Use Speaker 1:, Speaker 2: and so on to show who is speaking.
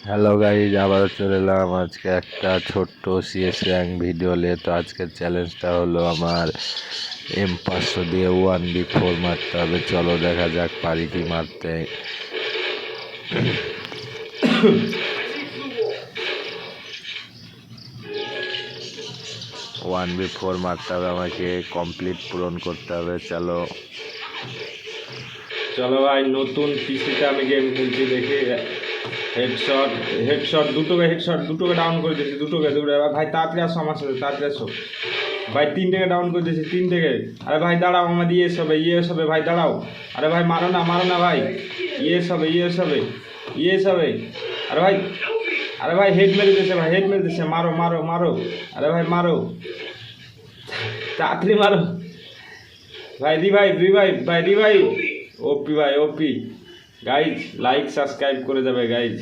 Speaker 1: Hello guys, আবারও চলে এলাম আজকে একটা ছোট্ট সিএস র্যাঙ্ক ভিডিও নিয়ে। তো আজকের চ্যালেঞ্জটা হলো আমার M500 দিয়ে 1v4 মারতে হবে। চলো দেখা যাক পারি কি মারতে। 1v4 মারতে হবে, আমাকে কমপ্লিট পূরণ করতে হবে। চলো
Speaker 2: চলো ভাই, নতুন পিসিতে আমি গেম খেলছি। দেখি হেডশট হেডশট দুটোকে ডাউন করে দিয়েছি। দুটোকে ভাই তাড়াতাড়ি আসো আমার সাথে, তাড়াতাড়ি আসো ভাই। তিনটেকে ডাউন করে দিয়েছি, তিনটেকে। আরে ভাই দাঁড়াও, আমার ইয়েস হবে ভাই, দাঁড়াও। আরে ভাই মারো না ভাই, ইয়েস হবে। আরে ভাই হেড মেরে দিয়েছে, মারো। আরে ভাই মারো, তাড়াতাড়ি মারো ভাই। রিভাইভ ভাই, রিভাইভ। ওপি ভাই, ওপি। গাইজ লাইক সাবস্ক্রাইব করে যাবে গাইজ।